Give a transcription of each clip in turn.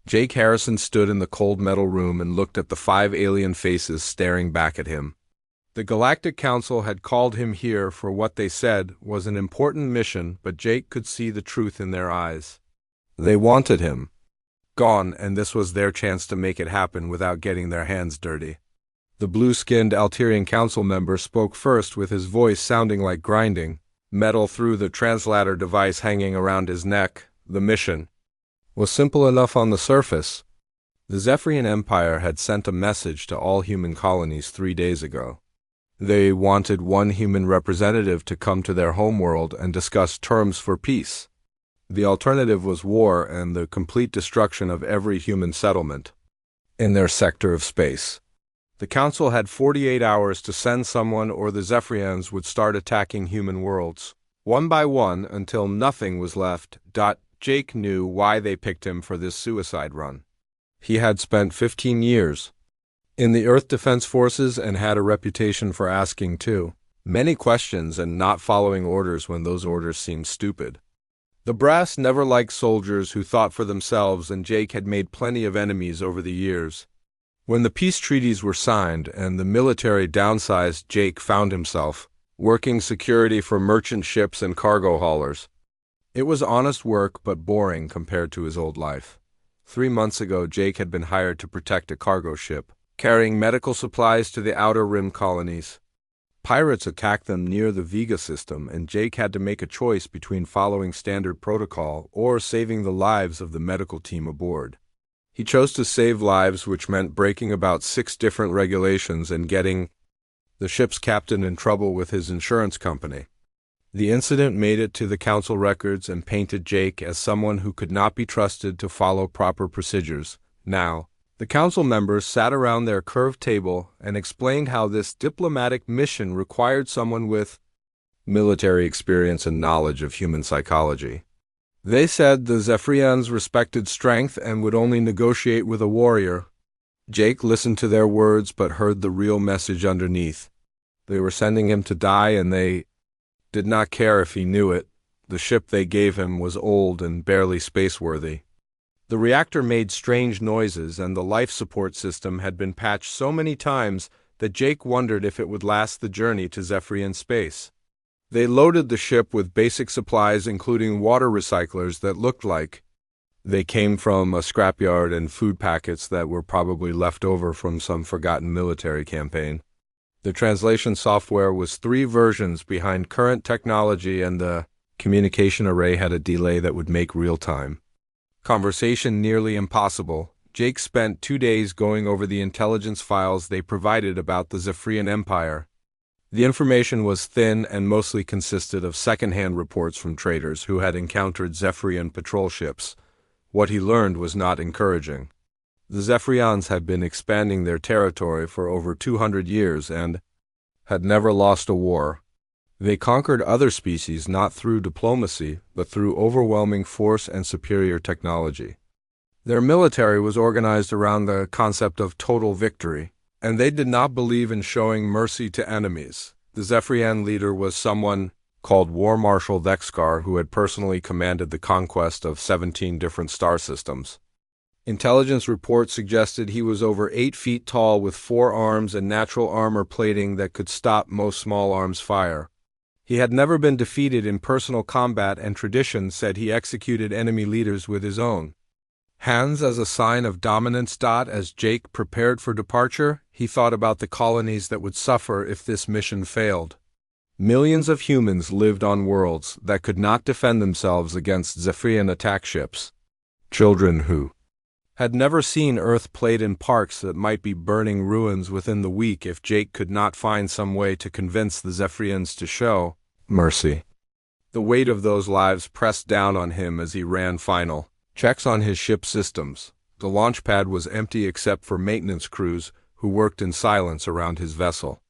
Jake Harrison stood in the cold metal room and looked at the 5 alien faces staring back at him. The Galactic Council had called him here for what they said was an important mission, but Jake could see the truth in their eyes. They wanted him gone, and this was their chance to make it happen without getting their hands dirty. The blue-skinned Alterian Council member spoke first, with his voice sounding like grinding metal through the translator device hanging around his neck. The mission was simple enough on the surface. The Zephyrian Empire had sent a message to all human colonies 3 days ago. They wanted one human representative to come to their homeworld and discuss terms for peace. The alternative was war and the complete destruction of every human settlement in their sector of space. The Council had 48 hours to send someone, or the Zephyrians would start attacking human worlds, one by one, until nothing was left. Jake knew why they picked him for this suicide run. He had spent 15 years in the Earth Defense Forces and had a reputation for asking too many questions and not following orders when those orders seemed stupid. The brass never liked soldiers who thought for themselves, and Jake had made plenty of enemies over the years. When the peace treaties were signed and the military downsized, Jake found himself working security for merchant ships and cargo haulers. It was honest work, but boring compared to his old life. 3 months ago, Jake had been hired to protect a cargo ship, carrying medical supplies to the Outer Rim colonies. Pirates attacked them near the Vega system, and Jake had to make a choice between following standard protocol or saving the lives of the medical team aboard. He chose to save lives, which meant breaking about 6 different regulations and getting the ship's captain in trouble with his insurance company. The incident made it to the Council records and painted Jake as someone who could not be trusted to follow proper procedures. Now, the Council members sat around their curved table and explained how this diplomatic mission required someone with military experience and knowledge of human psychology. They said the Zephyrians respected strength and would only negotiate with a warrior. Jake listened to their words but heard the real message underneath. They were sending him to die, and they did not care if he knew it. The ship they gave him was old and barely spaceworthy. The reactor made strange noises, and the life support system had been patched so many times that Jake wondered if it would last the journey to Zephyrian space. They loaded the ship with basic supplies, including water recyclers that looked like they came from a scrapyard, and food packets that were probably left over from some forgotten military campaign. The translation software was 3 versions behind current technology, and the communication array had a delay that would make real-time conversation nearly impossible. Jake spent 2 days going over the intelligence files they provided about the Zephyrian Empire. The information was thin and mostly consisted of second-hand reports from traders who had encountered Zephyrian patrol ships. What he learned was not encouraging. The Zephyrians had been expanding their territory for over 200 years and had never lost a war. They conquered other species not through diplomacy, but through overwhelming force and superior technology. Their military was organized around the concept of total victory, and they did not believe in showing mercy to enemies. The Zephyrian leader was someone called War Marshal Thexkar, who had personally commanded the conquest of 17 different star systems. Intelligence reports suggested he was over 8 feet tall with 4 arms and natural armor plating that could stop most small arms fire. He had never been defeated in personal combat, and tradition said he executed enemy leaders with his own hands as a sign of dominance. As Jake prepared for departure, he thought about the colonies that would suffer if this mission failed. Millions of humans lived on worlds that could not defend themselves against Zephyrian attack ships. Children who had never seen Earth played in parks that might be burning ruins within the week if Jake could not find some way to convince the Zephyrians to show mercy. The weight of those lives pressed down on him as he ran final checks on his ship systems. The launch pad was empty except for maintenance crews who worked in silence around his vessel.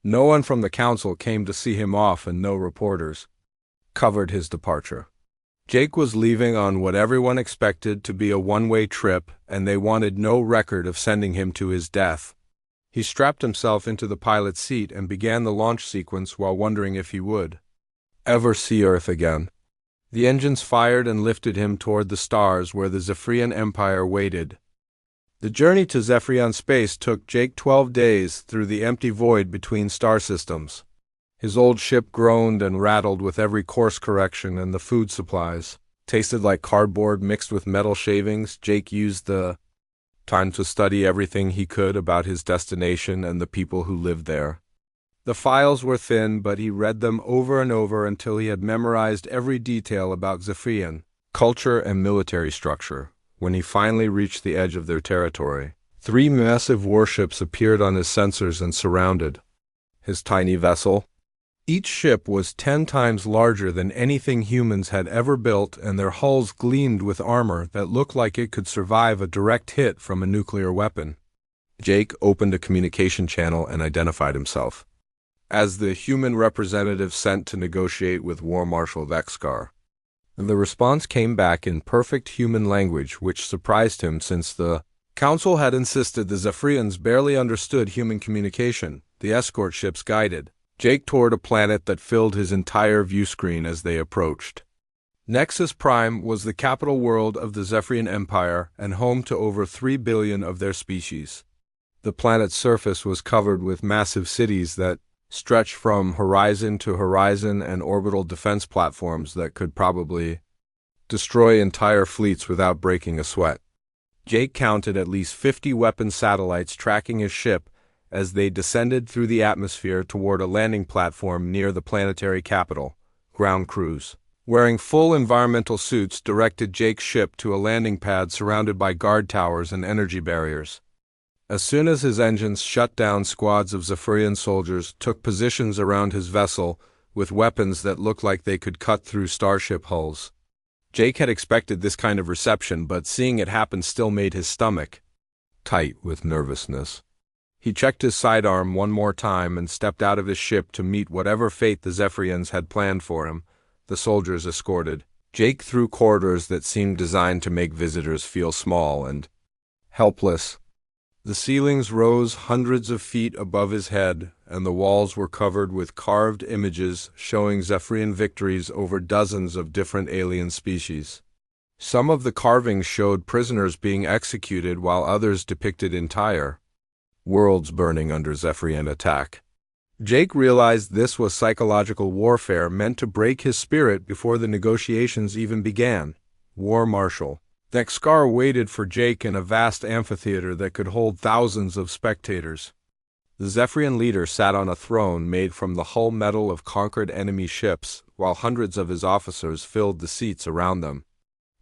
No one from the Council came to see him off, and no reporters covered his departure. Jake was leaving on what everyone expected to be a one-way trip, and they wanted no record of sending him to his death. He strapped himself into the pilot's seat and began the launch sequence while wondering if he would ever see Earth again. The engines fired and lifted him toward the stars where the Zephyrian Empire waited. The journey to Zephyrian space took Jake 12 days through the empty void between star systems. His old ship groaned and rattled with every course correction, and the food supplies tasted like cardboard mixed with metal shavings. Jake used the time to study everything he could about his destination and the people who lived there. The files were thin, but he read them over and over until he had memorized every detail about Zephyrian culture and military structure. When he finally reached the edge of their territory, 3 massive warships appeared on his sensors and surrounded his tiny vessel. Each ship was 10 times larger than anything humans had ever built, and their hulls gleamed with armor that looked like it could survive a direct hit from a nuclear weapon. Jake opened a communication channel and identified himself as the human representative sent to negotiate with War Marshal Vexcar. The response came back in perfect human language, which surprised him since the Council had insisted the Zephyrians barely understood human communication. The escort ships guided Jake toward a planet that filled his entire view screen as they approached. Nexus Prime was the capital world of the Zephyrian Empire and home to over 3 billion of their species. The planet's surface was covered with massive cities that stretched from horizon to horizon and orbital defense platforms that could probably destroy entire fleets without breaking a sweat. Jake counted at least 50 weapon satellites tracking his ship as they descended through the atmosphere toward a landing platform near the planetary capital. Ground crews, wearing full environmental suits, directed Jake's ship to a landing pad surrounded by guard towers and energy barriers. As soon as his engines shut down, squads of Zephyrian soldiers took positions around his vessel with weapons that looked like they could cut through starship hulls. Jake had expected this kind of reception, but seeing it happen still made his stomach tight with nervousness. He checked his sidearm one more time and stepped out of his ship to meet whatever fate the Zephyrians had planned for him. The soldiers escorted Jake through corridors that seemed designed to make visitors feel small and helpless. The ceilings rose hundreds of feet above his head, and the walls were covered with carved images showing Zephyrian victories over dozens of different alien species. Some of the carvings showed prisoners being executed, while others depicted entire worlds burning under Zephyrian attack. Jake realized this was psychological warfare meant to break his spirit before the negotiations even began. War Marshal Vexcar waited for Jake in a vast amphitheater that could hold thousands of spectators. The Zephyrian leader sat on a throne made from the hull metal of conquered enemy ships, while hundreds of his officers filled the seats around them.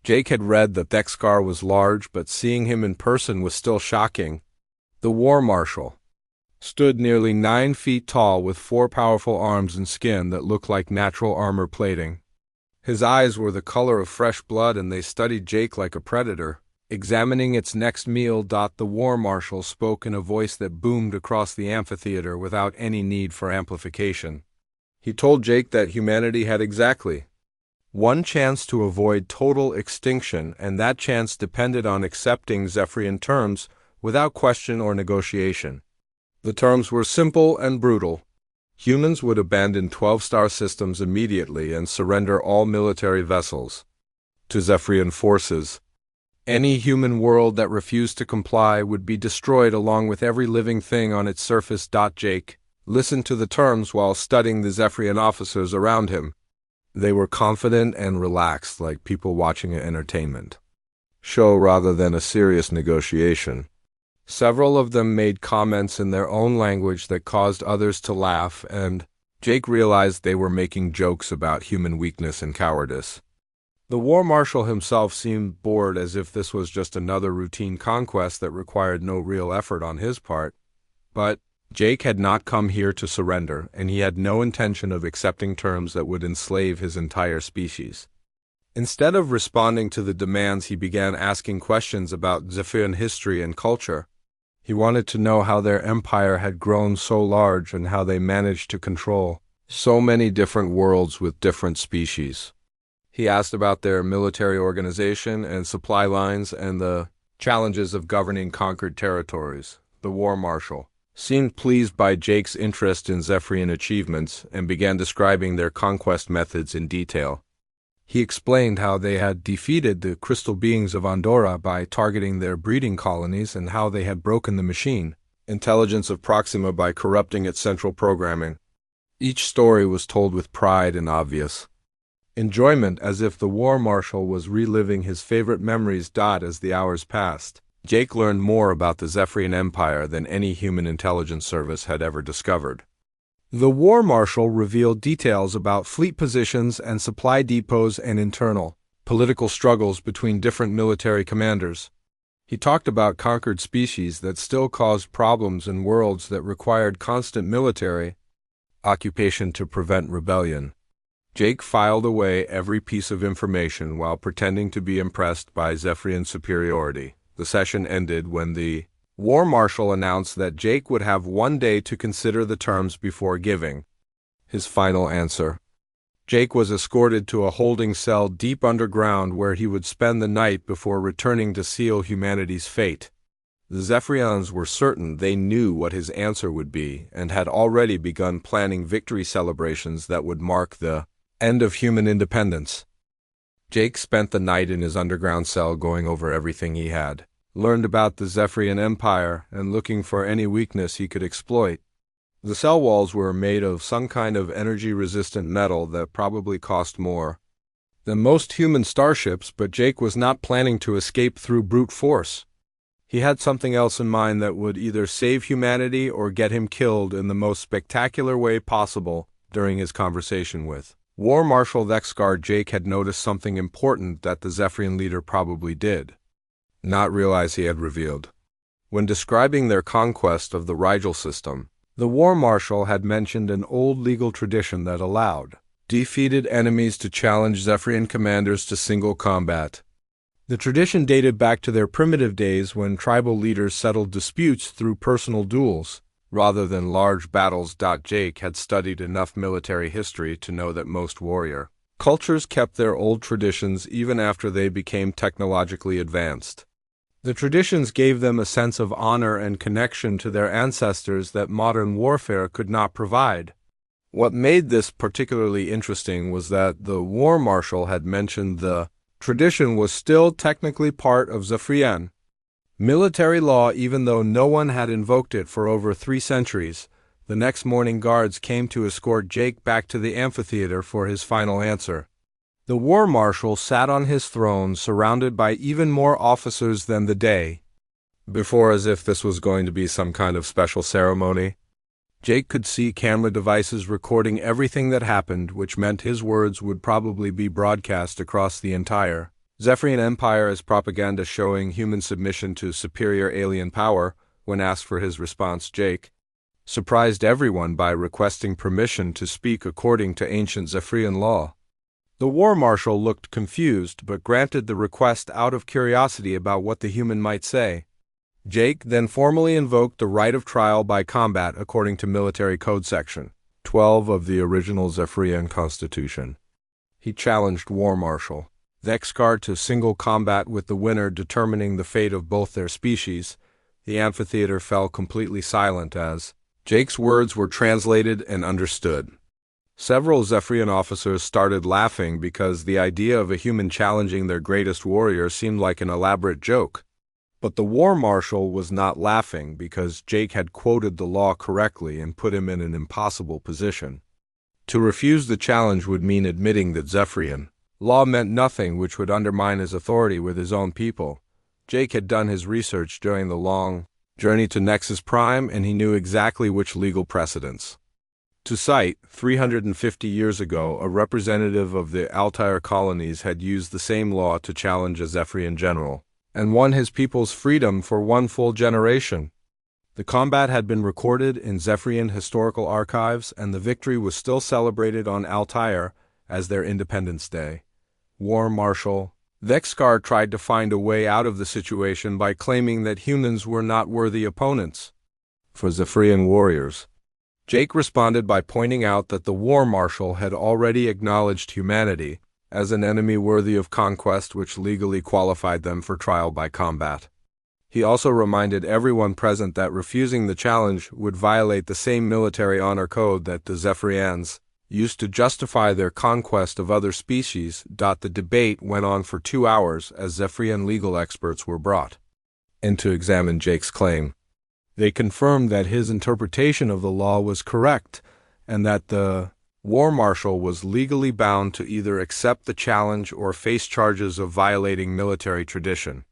Jake had read that Vexcar was large, but seeing him in person was still shocking. The War Marshal stood nearly 9 feet tall with 4 powerful arms and skin that looked like natural armor plating. His eyes were the color of fresh blood, and they studied Jake like a predator. Examining its next meal, the War Marshal spoke in a voice that boomed across the amphitheater without any need for amplification. He told Jake that humanity had exactly one chance to avoid total extinction, and that chance depended on accepting Zephyrian terms without question or negotiation. The terms were simple and brutal. Humans would abandon 12-star systems immediately and surrender all military vessels to Zephyrian forces. Any human world that refused to comply would be destroyed along with every living thing on its surface. Jake listened to the terms while studying the Zephyrian officers around him. They were confident and relaxed, like people watching an entertainment show rather than a serious negotiation. Several of them made comments in their own language that caused others to laugh, and Jake realized they were making jokes about human weakness and cowardice. The War Marshal himself seemed bored, as if this was just another routine conquest that required no real effort on his part. But Jake had not come here to surrender, and he had no intention of accepting terms that would enslave his entire species. Instead of responding to the demands, he began asking questions about Zephyrian history and culture. He wanted to know how their empire had grown so large and how they managed to control so many different worlds with different species. He asked about their military organization and supply lines and the challenges of governing conquered territories. The War Marshal seemed pleased by Jake's interest in Zephyrian achievements and began describing their conquest methods in detail. He explained how they had defeated the crystal beings of Andorra by targeting their breeding colonies and how they had broken the machine intelligence of Proxima by corrupting its central programming. Each story was told with pride and obvious enjoyment, as if the War Marshal was reliving his favorite memories. As the hours passed, Jake learned more about the Zephyrian Empire than any human intelligence service had ever discovered. The War Marshal revealed details about fleet positions and supply depots and internal political struggles between different military commanders. He talked about conquered species that still caused problems in worlds that required constant military occupation to prevent rebellion. Jake filed away every piece of information while pretending to be impressed by Zephyrian superiority. The session ended when the War Marshal announced that Jake would have one day to consider the terms before giving his final answer. Jake was escorted to a holding cell deep underground where he would spend the night before returning to seal humanity's fate. The Zephyrians were certain they knew what his answer would be and had already begun planning victory celebrations that would mark the end of human independence. Jake spent the night in his underground cell going over everything he had learned about the Zephyrian Empire and looking for any weakness he could exploit. The cell walls were made of some kind of energy-resistant metal that probably cost more than most human starships, but Jake was not planning to escape through brute force. He had something else in mind that would either save humanity or get him killed in the most spectacular way possible. During his conversation with War Marshal Vexgard, Jake had noticed something important that the Zephyrian leader probably did not realize he had revealed. When describing their conquest of the Rigel system, the War Marshal had mentioned an old legal tradition that allowed defeated enemies to challenge Zephyrian commanders to single combat. The tradition dated back to their primitive days when tribal leaders settled disputes through personal duels, rather than large battles. Jake had studied enough military history to know that most warrior cultures kept their old traditions even after they became technologically advanced. The traditions gave them a sense of honor and connection to their ancestors that modern warfare could not provide. What made this particularly interesting was that the War Marshal had mentioned the tradition was still technically part of Zephyrian military law even though no one had invoked it for over 3 centuries. The next morning, guards came to escort Jake back to the amphitheater for his final answer. The War Marshal sat on his throne surrounded by even more officers than the day before, as if this was going to be some kind of special ceremony. Jake could see camera devices recording everything that happened, which meant his words would probably be broadcast across the entire Zephyrian Empire as propaganda showing human submission to superior alien power. When asked for his response, Jake surprised everyone by requesting permission to speak according to ancient Zephyrian law. The War Marshal looked confused, but granted the request out of curiosity about what the human might say. Jake then formally invoked the right of trial by combat according to Military Code Section 12 of the original Zephyrian Constitution. He challenged War Marshal Vexgard to single combat, with the winner determining the fate of both their species. The amphitheater fell completely silent as Jake's words were translated and understood. Several Zephyrian officers started laughing because the idea of a human challenging their greatest warrior seemed like an elaborate joke. But the War Marshal was not laughing because Jake had quoted the law correctly and put him in an impossible position. To refuse the challenge would mean admitting that Zephyrian law meant nothing, which would undermine his authority with his own people. Jake had done his research during the long journey to Nexus Prime, and he knew exactly which legal precedents to cite. 350 years ago, a representative of the Altair colonies had used the same law to challenge a Zephyrian general, and won his people's freedom for 1 full generation. The combat had been recorded in Zephyrian historical archives, and the victory was still celebrated on Altair as their Independence Day. War Marshal Vexgard tried to find a way out of the situation by claiming that humans were not worthy opponents for Zephyrian warriors. Jake responded by pointing out that the War Marshal had already acknowledged humanity as an enemy worthy of conquest, which legally qualified them for trial by combat. He also reminded everyone present that refusing the challenge would violate the same military honor code that the Zephyrians used to justify their conquest of other species. The debate went on for 2 hours as Zephyrian legal experts were brought in to examine Jake's claim. They confirmed that his interpretation of the law was correct and that the war marshal was legally bound to either accept the challenge or face charges of violating military tradition.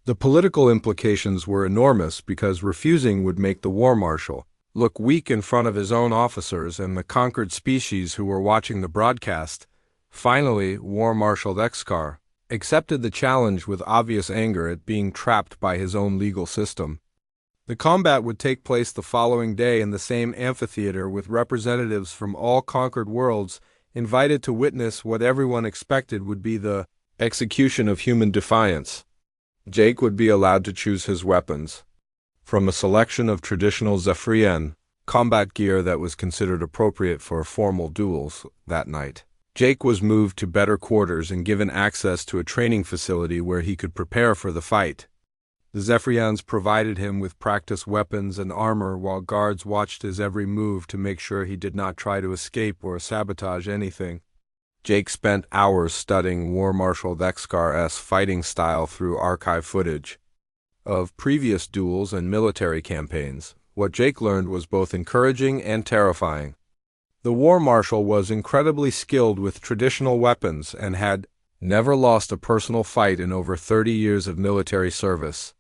The political implications were enormous because refusing would make the war marshal look weak in front of his own officers and the conquered species who were watching the broadcast. Finally, War Marshal Dexkar accepted the challenge with obvious anger at being trapped by his own legal system. The combat would take place the following day in the same amphitheater with representatives from all conquered worlds invited to witness what everyone expected would be the execution of human defiance. Jake would be allowed to choose his weapons from a selection of traditional Zephyrian combat gear that was considered appropriate for formal duels that night. Jake was moved to better quarters and given access to a training facility where he could prepare for the fight. The Zephyrians provided him with practice weapons and armor while guards watched his every move to make sure he did not try to escape or sabotage anything. Jake spent hours studying War Marshal Dexkar's fighting style through archive footage of previous duels and military campaigns. What Jake learned was both encouraging and terrifying. The War Marshal was incredibly skilled with traditional weapons and had never lost a personal fight in over 30 years of military service.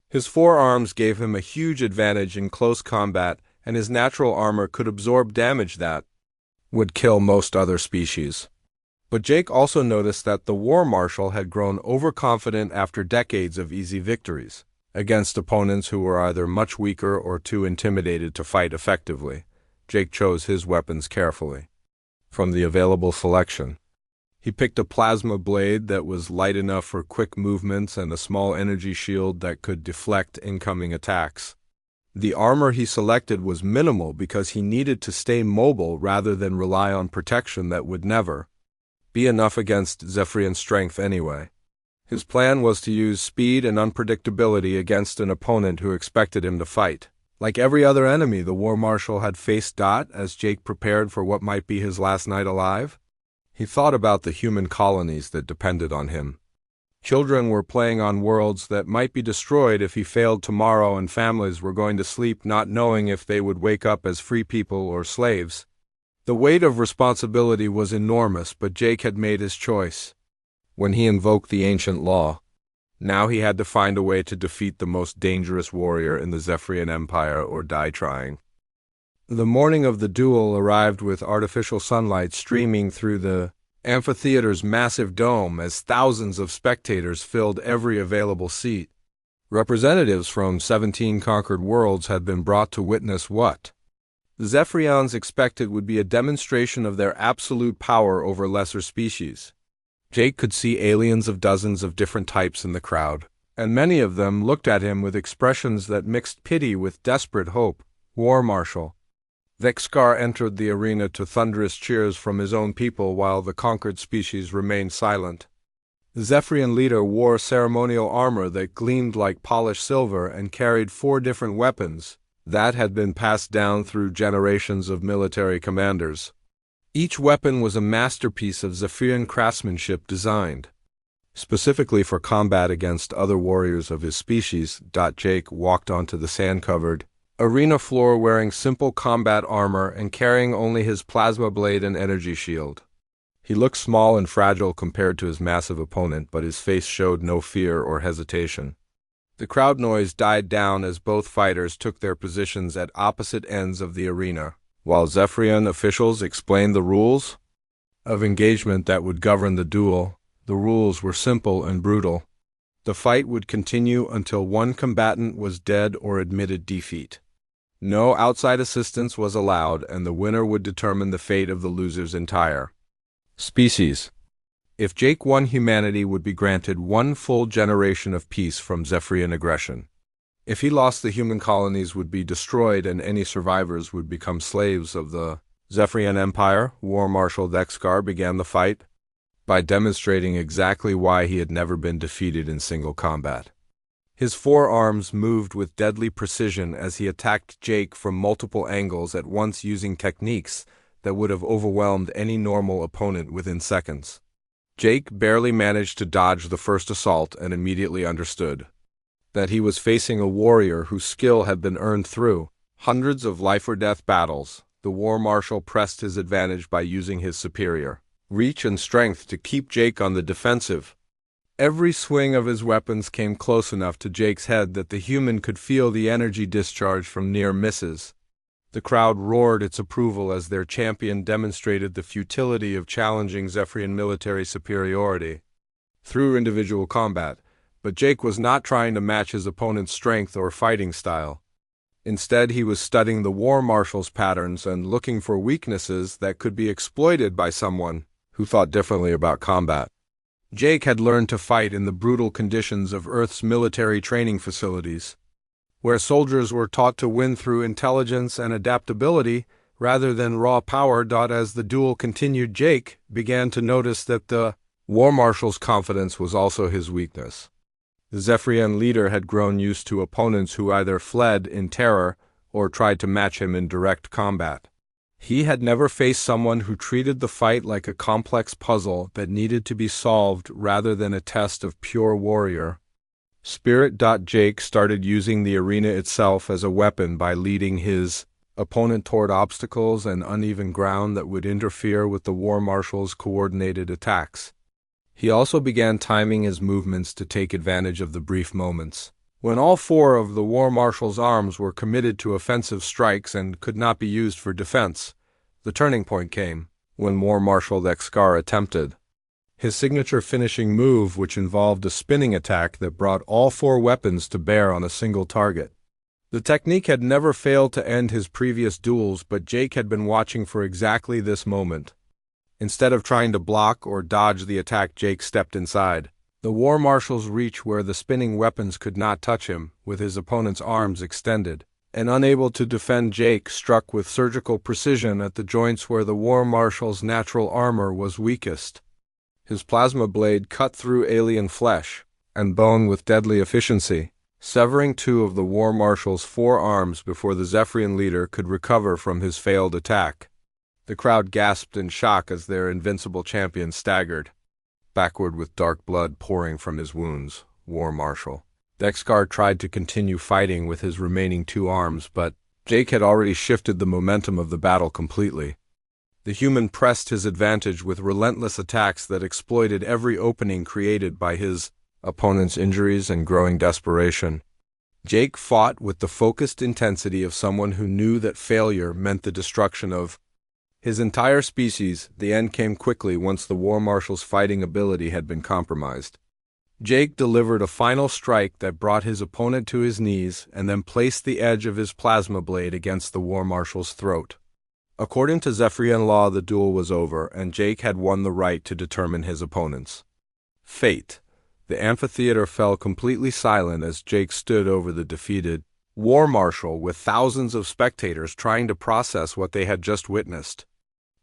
His forearms gave him a huge advantage in close combat, and his natural armor could absorb damage that would kill most other species. But Jake also noticed that the War Marshal had grown overconfident after decades of easy victories against opponents who were either much weaker or too intimidated to fight effectively. Jake chose his weapons carefully from the available selection. He picked a plasma blade that was light enough for quick movements and a small energy shield that could deflect incoming attacks. The armor he selected was minimal because he needed to stay mobile rather than rely on protection that would never be enough against Zephyrian strength anyway. His plan was to use speed and unpredictability against an opponent who expected him to fight. Like every other enemy the War Marshal had faced as Jake prepared for what might be his last night alive. He thought about the human colonies that depended on him. Children were playing on worlds that might be destroyed if he failed tomorrow, and families were going to sleep not knowing if they would wake up as free people or slaves. The weight of responsibility was enormous, but Jake had made his choice when he invoked the ancient law. Now he had to find a way to defeat the most dangerous warrior in the Zephyrian Empire or die trying. The morning of the duel arrived with artificial sunlight streaming through the amphitheater's massive dome as thousands of spectators filled every available seat. Representatives from 17 conquered worlds had been brought to witness what the Zephyrians expected would be a demonstration of their absolute power over lesser species. Jake could see aliens of dozens of different types in the crowd, and many of them looked at him with expressions that mixed pity with desperate hope. War Marshal Dexkar entered the arena to thunderous cheers from his own people while the conquered species remained silent. The Zephyrian leader wore ceremonial armor that gleamed like polished silver and carried 4 different weapons that had been passed down through generations of military commanders. Each weapon was a masterpiece of Zephyrian craftsmanship designed specifically for combat against other warriors of his species. Jake walked onto the sand-covered arena floor wearing simple combat armor and carrying only his plasma blade and energy shield. He looked small and fragile compared to his massive opponent, but his face showed no fear or hesitation. The crowd noise died down as both fighters took their positions at opposite ends of the arena, while Zephyrian officials explained the rules of engagement that would govern the duel. The rules were simple and brutal. The fight would continue until one combatant was dead or admitted defeat. No outside assistance was allowed, and the winner would determine the fate of the loser's entire species. If Jake won, humanity would be granted 1 full generation of peace from Zephyrian aggression. If he lost, the human colonies would be destroyed and any survivors would become slaves of the Zephyrian Empire. War Marshal Dexkar began the fight by demonstrating exactly why he had never been defeated in single combat. His forearms moved with deadly precision as he attacked Jake from multiple angles at once, using techniques that would have overwhelmed any normal opponent within seconds. Jake barely managed to dodge the first assault and immediately understood that he was facing a warrior whose skill had been earned through hundreds of life-or-death battles. The War Marshal pressed his advantage by using his superior reach and strength to keep Jake on the defensive. Every swing of his weapons came close enough to Jake's head that the human could feel the energy discharge from near misses. The crowd roared its approval as their champion demonstrated the futility of challenging Zephyrian military superiority through individual combat, but Jake was not trying to match his opponent's strength or fighting style. Instead, he was studying the War Marshal's patterns and looking for weaknesses that could be exploited by someone who thought differently about combat. Jake had learned to fight in the brutal conditions of Earth's military training facilities, where soldiers were taught to win through intelligence and adaptability rather than raw power. As the duel continued, Jake began to notice that the War Marshal's confidence was also his weakness. The Zephyrian leader had grown used to opponents who either fled in terror or tried to match him in direct combat. He had never faced someone who treated the fight like a complex puzzle that needed to be solved rather than a test of pure warrior spirit. Jake started using the arena itself as a weapon by leading his opponent toward obstacles and uneven ground that would interfere with the War Marshal's coordinated attacks. He also began timing his movements to take advantage of the brief moments when all four of the War Marshal's arms were committed to offensive strikes and could not be used for defense. The turning point came when War Marshal Dexkar attempted his signature finishing move, which involved a spinning attack that brought all four weapons to bear on a single target. The technique had never failed to end his previous duels, but Jake had been watching for exactly this moment. Instead of trying to block or dodge the attack, Jake stepped inside the War Marshal's reach where the spinning weapons could not touch him. With his opponent's arms extended and unable to defend, Jake struck with surgical precision at the joints where the War Marshal's natural armor was weakest. His plasma blade cut through alien flesh and bone with deadly efficiency, severing two of the War Marshal's four arms before the Zephyrian leader could recover from his failed attack. The crowd gasped in shock as their invincible champion staggered backward with dark blood pouring from his wounds. War Marshal Dexkar tried to continue fighting with his remaining two arms, but Jake had already shifted the momentum of the battle completely. The human pressed his advantage with relentless attacks that exploited every opening created by his opponent's injuries and growing desperation. Jake fought with the focused intensity of someone who knew that failure meant the destruction of his entire species. The end came quickly once the War Marshal's fighting ability had been compromised. Jake delivered a final strike that brought his opponent to his knees and then placed the edge of his plasma blade against the War Marshal's throat. According to Zephyrian law, the duel was over, and Jake had won the right to determine his opponent's fate. The amphitheater fell completely silent as Jake stood over the defeated War Marshal, with thousands of spectators trying to process what they had just witnessed.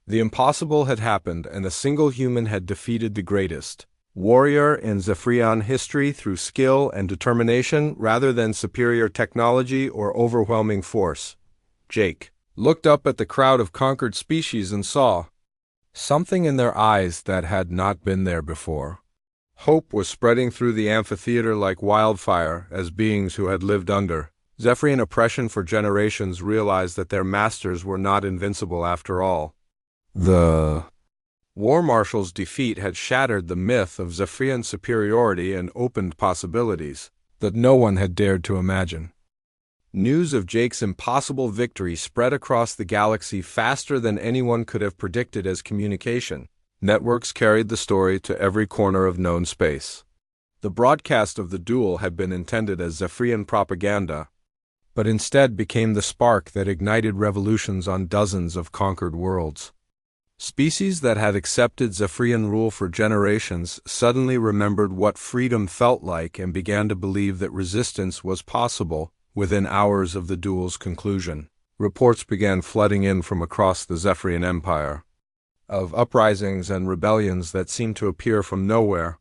The impossible had happened, and a single human had defeated the greatest warrior in Zephyrian history through skill and determination rather than superior technology or overwhelming force. Jake looked up at the crowd of conquered species and saw something in their eyes that had not been there before. Hope was spreading through the amphitheater like wildfire as beings who had lived under Zephyrian oppression for generations realized that their masters were not invincible after all. The War Marshal's defeat had shattered the myth of Zephyrian superiority and opened possibilities that no one had dared to imagine. News of Jake's impossible victory spread across the galaxy faster than anyone could have predicted as communication networks carried the story to every corner of known space. The broadcast of the duel had been intended as Zephyrian propaganda, but instead became the spark that ignited revolutions on dozens of conquered worlds. Species that had accepted Zephyrian rule for generations suddenly remembered what freedom felt like and began to believe that resistance was possible. Within hours of the duel's conclusion, reports began flooding in from across the Zephyrian Empire of uprisings and rebellions that seemed to appear from nowhere.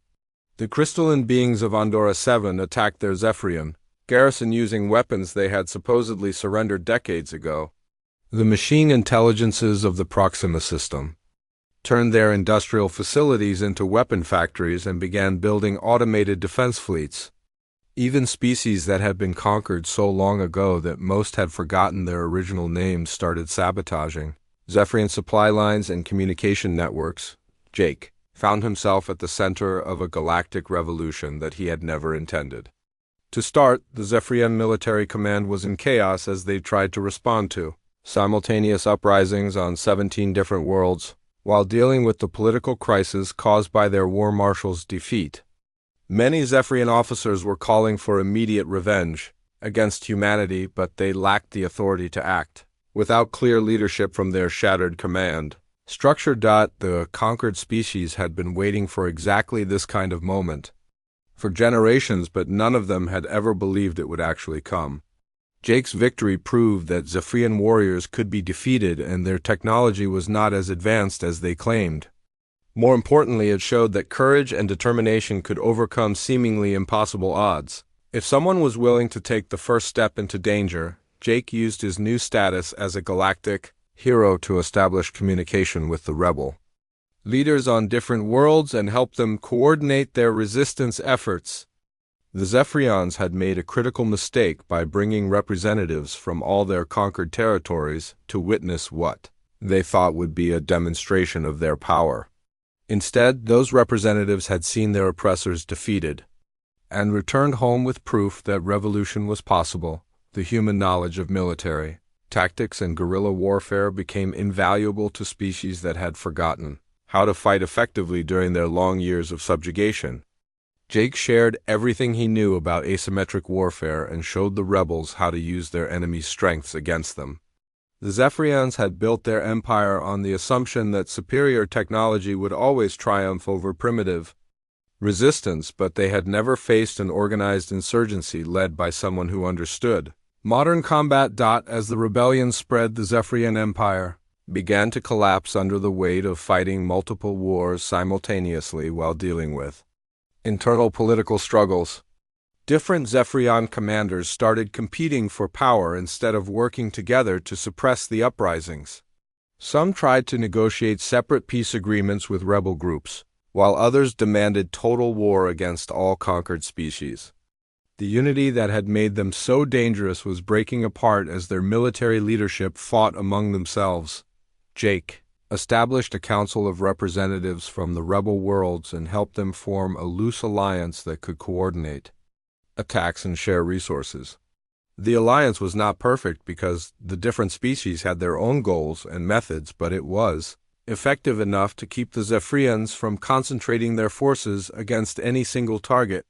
The crystalline beings of Andorra 7 attacked their Zephyrian garrison using weapons they had supposedly surrendered decades ago. The machine intelligences of the Proxima system turned their industrial facilities into weapon factories and began building automated defense fleets. Even species that had been conquered so long ago that most had forgotten their original names started sabotaging Zephyrian supply lines and communication networks. Jake found himself at the center of a galactic revolution that he had never intended. To start, the Zephyrian military command was in chaos as they tried to respond to simultaneous uprisings on 17 different worlds, while dealing with the political crisis caused by their war marshal's defeat. Many Zephyrian officers were calling for immediate revenge against humanity, but they lacked the authority to act. Without clear leadership from their shattered command structure, the conquered species had been waiting for exactly this kind of moment for generations, but none of them had ever believed it would actually come. Jake's victory proved that Zephyrian warriors could be defeated and their technology was not as advanced as they claimed. More importantly, it showed that courage and determination could overcome seemingly impossible odds. If someone was willing to take the first step into danger, Jake used his new status as a galactic hero to establish communication with the rebel leaders on different worlds and help them coordinate their resistance efforts. The Zephyrians had made a critical mistake by bringing representatives from all their conquered territories to witness what they thought would be a demonstration of their power. Instead, those representatives had seen their oppressors defeated and returned home with proof that revolution was possible. The human knowledge of military tactics and guerrilla warfare became invaluable to species that had forgotten how to fight effectively during their long years of subjugation. Jake shared everything he knew about asymmetric warfare and showed the rebels how to use their enemy's strengths against them. The Zephyrians had built their empire on the assumption that superior technology would always triumph over primitive resistance, but they had never faced an organized insurgency led by someone who understood modern combat. As the rebellion spread, the Zephyrian Empire began to collapse under the weight of fighting multiple wars simultaneously while dealing with internal political struggles. Different Zephyrian commanders started competing for power instead of working together to suppress the uprisings. Some tried to negotiate separate peace agreements with rebel groups, while others demanded total war against all conquered species. The unity that had made them so dangerous was breaking apart as their military leadership fought among themselves. Jake established a council of representatives from the rebel worlds and helped them form a loose alliance that could coordinate attacks and share resources. The alliance was not perfect because the different species had their own goals and methods, but it was effective enough to keep the Zephyrians from concentrating their forces against any single target.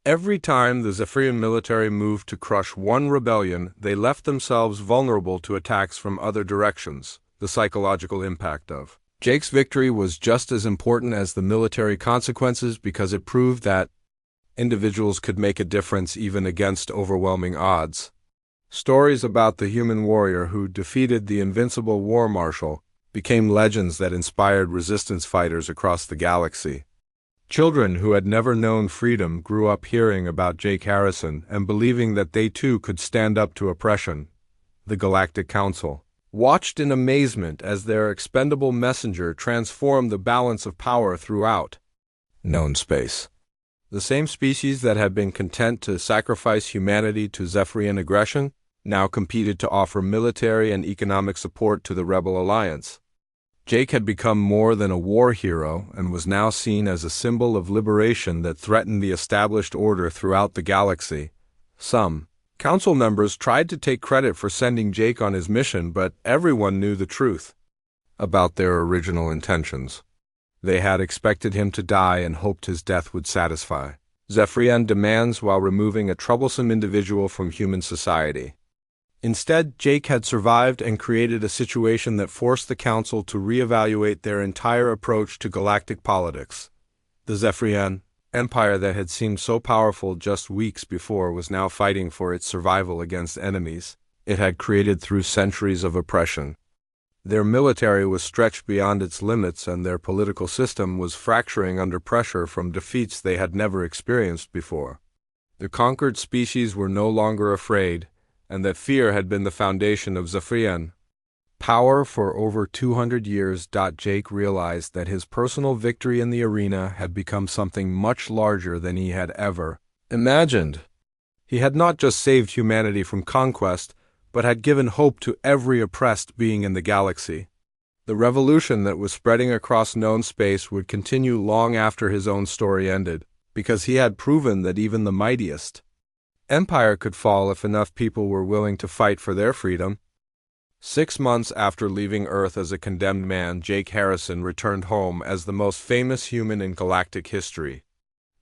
Every time the Zephyrian military moved to crush one rebellion, they left themselves vulnerable to attacks from other directions. The psychological impact of Jake's victory was just as important as the military consequences because it proved that individuals could make a difference even against overwhelming odds. Stories about the human warrior who defeated the invincible war marshal became legends that inspired resistance fighters across the galaxy. Children who had never known freedom grew up hearing about Jake Harrison and believing that they too could stand up to oppression. The Galactic Council watched in amazement as their expendable messenger transformed the balance of power throughout known space. The same species that had been content to sacrifice humanity to Zephyrian aggression now competed to offer military and economic support to the Rebel Alliance. Jake had become more than a war hero and was now seen as a symbol of liberation that threatened the established order throughout the galaxy. Some council members tried to take credit for sending Jake on his mission, but everyone knew the truth about their original intentions. They had expected him to die and hoped his death would satisfy Zephyrian demands while removing a troublesome individual from human society. Instead, Jake had survived and created a situation that forced the Council to reevaluate their entire approach to galactic politics. The Zephyrian empire that had seemed so powerful just weeks before was now fighting for its survival against enemies it had created through centuries of oppression. Their military was stretched beyond its limits and their political system was fracturing under pressure from defeats they had never experienced before. The conquered species were no longer afraid, and that fear had been the foundation of Zephyrian Power for over 200 years. Jake realized that his personal victory in the arena had become something much larger than he had ever imagined. He had not just saved humanity from conquest, but had given hope to every oppressed being in the galaxy. The revolution that was spreading across known space would continue long after his own story ended, because he had proven that even the mightiest empire could fall if enough people were willing to fight for their freedom. 6 months after leaving Earth as a condemned man, Jake Harrison returned home as the most famous human in galactic history.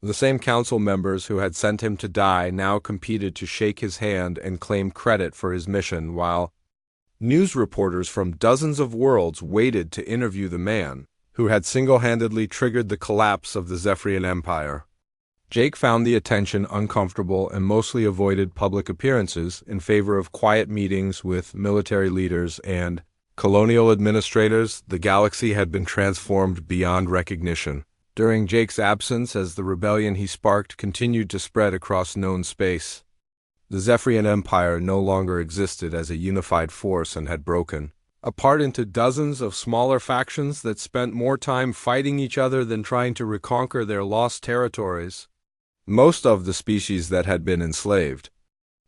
The same council members who had sent him to die now competed to shake his hand and claim credit for his mission, while news reporters from dozens of worlds waited to interview the man who had single-handedly triggered the collapse of the Zephyrian Empire. Jake found the attention uncomfortable and mostly avoided public appearances in favor of quiet meetings with military leaders and colonial administrators. The galaxy had been transformed beyond recognition. During Jake's absence, as the rebellion he sparked continued to spread across known space, the Zephyrian Empire no longer existed as a unified force and had broken apart into dozens of smaller factions that spent more time fighting each other than trying to reconquer their lost territories. Most of the species that had been enslaved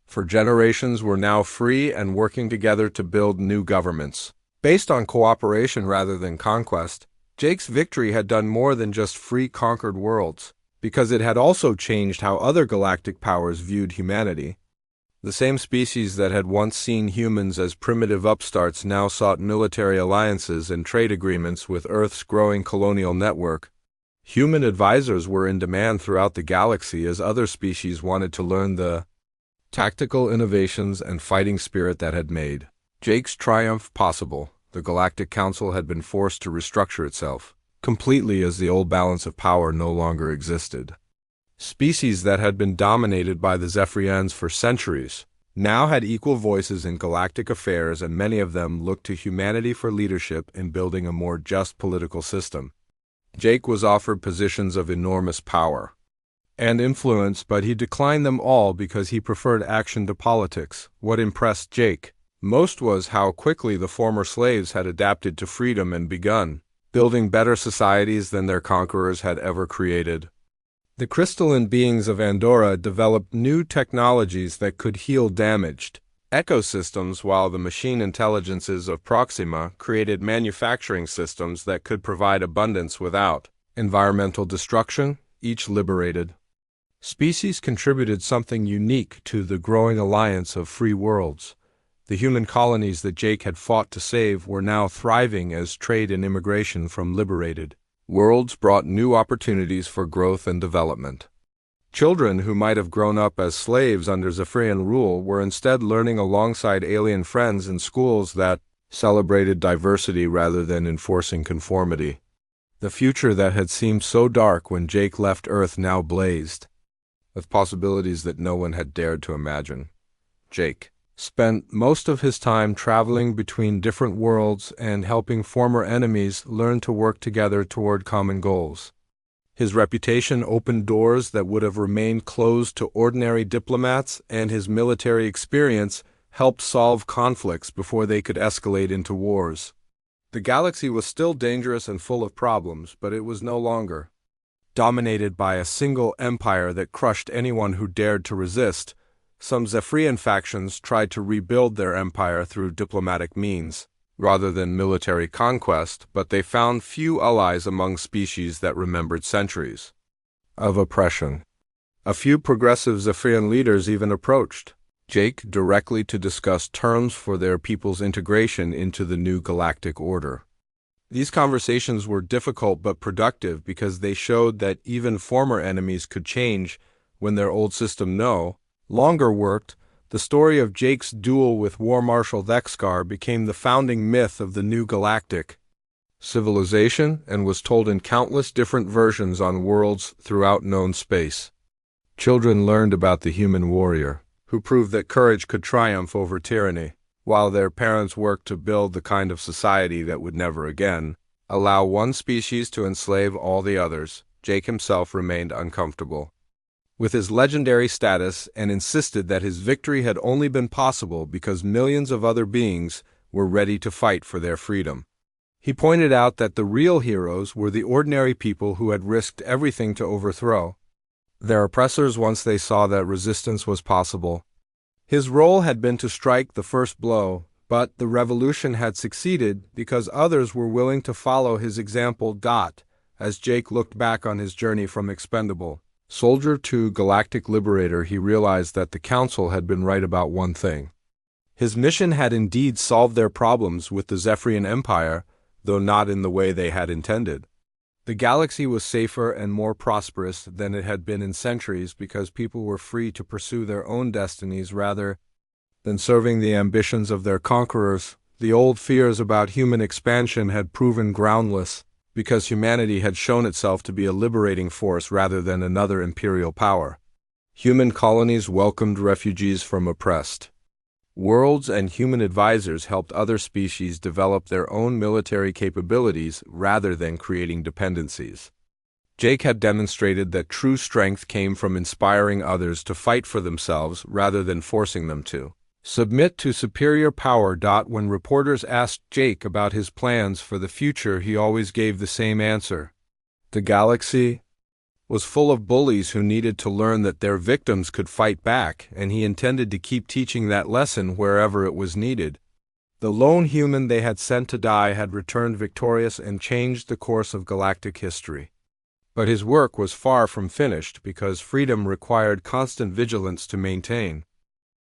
for generations were now free and working together to build new governments. Based on cooperation rather than conquest, Jake's victory had done more than just free conquered worlds, because it had also changed how other galactic powers viewed humanity. The same species that had once seen humans as primitive upstarts now sought military alliances and trade agreements with Earth's growing colonial network. Human advisors were in demand throughout the galaxy as other species wanted to learn the tactical innovations and fighting spirit that had made Jake's triumph possible. The Galactic Council had been forced to restructure itself completely as the old balance of power no longer existed. Species that had been dominated by the Zephyrians for centuries now had equal voices in galactic affairs, and many of them looked to humanity for leadership in building a more just political system. Jake was offered positions of enormous power and influence, but he declined them all because he preferred action to politics. What impressed Jake most was how quickly the former slaves had adapted to freedom and begun building better societies than their conquerors had ever created. The crystalline beings of Andorra developed new technologies that could heal damaged ecosystems, while the machine intelligences of Proxima created manufacturing systems that could provide abundance without environmental destruction. Each liberated species contributed something unique to the growing alliance of free worlds. The human colonies that Jake had fought to save were now thriving as trade and immigration from liberated worlds brought new opportunities for growth and development. Children who might have grown up as slaves under Zephyrian rule were instead learning alongside alien friends in schools that celebrated diversity rather than enforcing conformity. The future that had seemed so dark when Jake left Earth now blazed with possibilities that no one had dared to imagine. Jake spent most of his time traveling between different worlds and helping former enemies learn to work together toward common goals. His reputation opened doors that would have remained closed to ordinary diplomats, and his military experience helped solve conflicts before they could escalate into wars. The galaxy was still dangerous and full of problems, but it was no longer dominated by a single empire that crushed anyone who dared to resist. Some Zephyrian factions tried to rebuild their empire through diplomatic means, rather than military conquest, but they found few allies among species that remembered centuries of oppression. A few progressive Zephyrian leaders even approached Jake directly to discuss terms for their people's integration into the new galactic order. These conversations were difficult but productive because they showed that even former enemies could change when their old system no longer worked. The story of Jake's duel with War Marshal Thexgar became the founding myth of the new galactic civilization and was told in countless different versions on worlds throughout known space. Children learned about the human warrior, who proved that courage could triumph over tyranny, while their parents worked to build the kind of society that would never again allow one species to enslave all the others. Jake himself remained uncomfortable with his legendary status and insisted that his victory had only been possible because millions of other beings were ready to fight for their freedom. He pointed out that the real heroes were the ordinary people who had risked everything to overthrow their oppressors once they saw that resistance was possible. His role had been to strike the first blow, but the revolution had succeeded because others were willing to follow his example. As Jake looked back on his journey from expendable soldier to galactic liberator, he realized that the Council had been right about one thing. His mission had indeed solved their problems with the Zephyrian Empire, though not in the way they had intended. The galaxy was safer and more prosperous than it had been in centuries because people were free to pursue their own destinies rather than serving the ambitions of their conquerors. The old fears about human expansion had proven groundless because humanity had shown itself to be a liberating force rather than another imperial power. Human colonies welcomed refugees from oppressed worlds, and human advisors helped other species develop their own military capabilities rather than creating dependencies. Jake had demonstrated that true strength came from inspiring others to fight for themselves rather than forcing them to submit to superior power. When reporters asked Jake about his plans for the future, he always gave the same answer. The galaxy was full of bullies who needed to learn that their victims could fight back, and he intended to keep teaching that lesson wherever it was needed. The lone human they had sent to die had returned victorious and changed the course of galactic history. But his work was far from finished because freedom required constant vigilance to maintain.